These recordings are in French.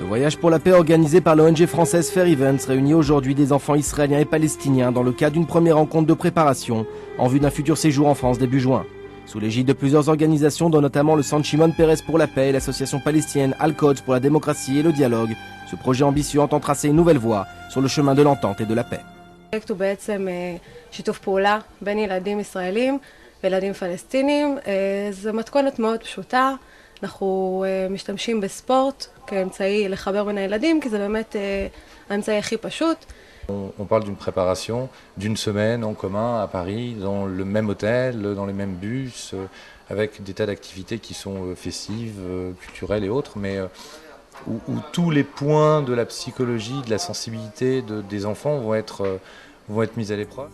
voyage pour la paix organisé par l'ONG française Fair Events réunit aujourd'hui des enfants israéliens et palestiniens dans le cadre d'une première rencontre de préparation en vue d'un futur séjour en France début juin. Sous l'égide de plusieurs organisations, dont notamment le Centre Shimon Peres pour la paix et l'association palestinienne Al-Quds pour la démocratie et le dialogue, ce projet ambitieux entend tracer une nouvelle voie sur le chemin de l'entente et de la paix. הפרויקט הוא בעצם שיתוף פעולה בין ילדים ישראלים וילדים פלסטינים. זו מתכונת מאוד פשוטה. אנחנו משתמשים בספורט כאמצעי לחבר בין הילדים, כי זה באמת האמצעי הכי פשוט. On parle d'une préparation d'une semaine en commun à Paris, dans le même hôtel, dans les mêmes bus, avec des tas d'activités qui sont festives, culturelles et autres, mais où tous les points de la psychologie, de la sensibilité des enfants vont être mis à l'épreuve.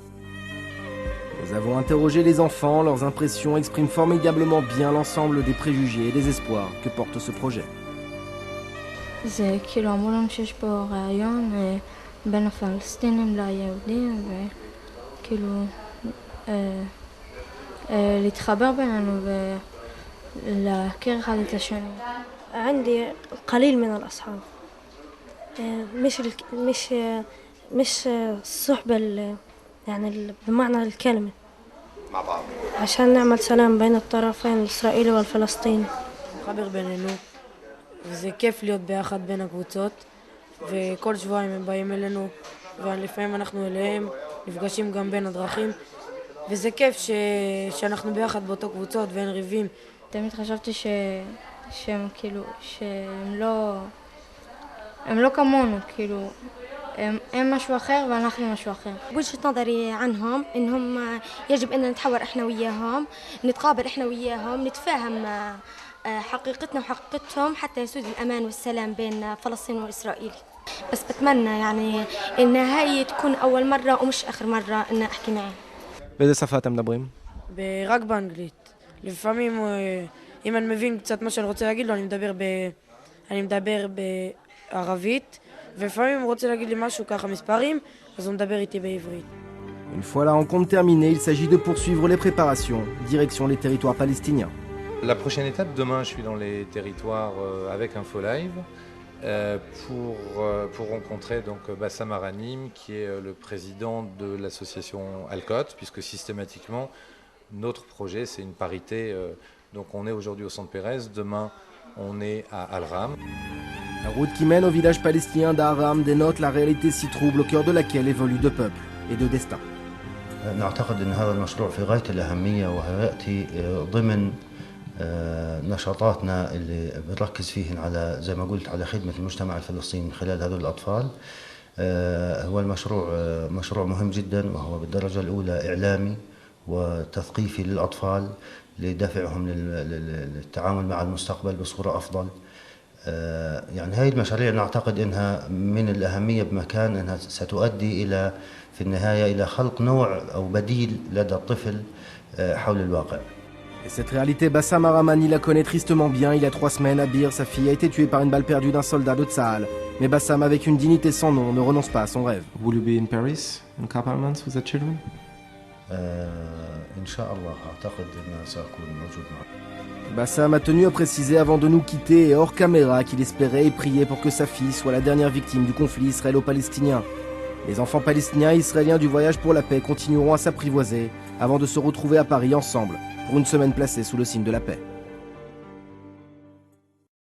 Nous avons interrogé les enfants, leurs impressions expriment formidablement bien l'ensemble des préjugés et des espoirs que porte ce projet. זה כאילו אמרו לנו שיש פה רעיון בין הפלסטינים ליהודים וכאילו להתחבר בינינו ולהכיר אחד את השני. عندي قليل من الأصحاب مش الصحبة يعني بمعنى الكلمة مع بعض عشان نعمل سلام بين الطرفين الإسرائيلي والفلسطيني. מחבר בינינו וזה כיף להיות ביחד בין הקבוצות וכל שבועיים הם באים אלינו ולפעמים אנחנו אליהם נפגשים גם בין הדרכים וזה כיף שאנחנו ביחד באותו קבוצות ואין ריבים. תמיד חשבתי שהם כאילו הם לא כמונו כאילו הם משהו אחר ואנחנו משהו אחר. وجهة نظري عنهم إنهم يجب أن نتحاور إحنا وياهم نتقابل إحنا وياهم نتفاهم حقيقتنا وحقيقتهم حتى يسود الأمان والسلام بين فلسطين وإسرائيل. بس بتمنى يعني إن هاي تكون أول مرة ومش آخر مرة إن أحكي معهم. באיזה שפה אתם מדברים? רק באנגלית. לפעמים אם אני מבין קצת מה שאני רוצה להגיד לו אני מדבר בערבית. ולפעמים הוא רוצה להגיד לי משהו ככה מספרים, אז הוא מדבר איתי בעברית. Une fois la rencontre terminée, il s'agit de poursuivre les préparations, direction les territoires palestiniens. La prochaine étape, demain je suis dans les territoires avec Info Live pour rencontrer donc Bassam Aranim qui est le président de l'association Al-Quds, puisque systématiquement notre projet c'est une parité, donc on est aujourd'hui au centre Pérez, demain on est à Al-Ram. La route qui mène au village palestinien d'Aram dénote la réalité si trouble au cœur de laquelle évoluent deux peuples et deux destins. نعتقد أن هذا المشروع في غاية الأهمية ويأتي ضمن نشاطاتنا اللي بنركز فيهن على زي ما قلت على خدمة المجتمع الفلسطيني من خلال هذول الأطفال. هو المشروع مشروع مهم جدا وهو بالدرجة الأولى إعلامي وتثقيفي للأطفال لدفعهم للتعامل مع المستقبل بصورة أفضل. يعني هاي المشاريع نعتقد أنها من الأهمية بمكان أنها ستؤدي إلى في النهاية إلى خلق نوع أو بديل لدى الطفل حول الواقع. Et cette réalité, Bassam Aramani la connaît tristement bien. Il y a 3 semaines, Abir, sa fille, a été tuée par une balle perdue d'un soldat de Tsahal. Mais Bassam, avec une dignité sans nom, ne renonce pas à son rêve. Will you be in Paris in a couple of months with the children? إن شاء الله أعتقد أن سأكون موجود معك. Bassam a tenu à préciser avant de nous quitter et hors caméra qu'il espérait et priait pour que sa fille soit la dernière victime du conflit israélo-palestinien. Les enfants palestiniens et israéliens du voyage pour la paix continueront à s'apprivoiser avant de se retrouver à Paris ensemble pour une semaine placée sous le signe de la paix.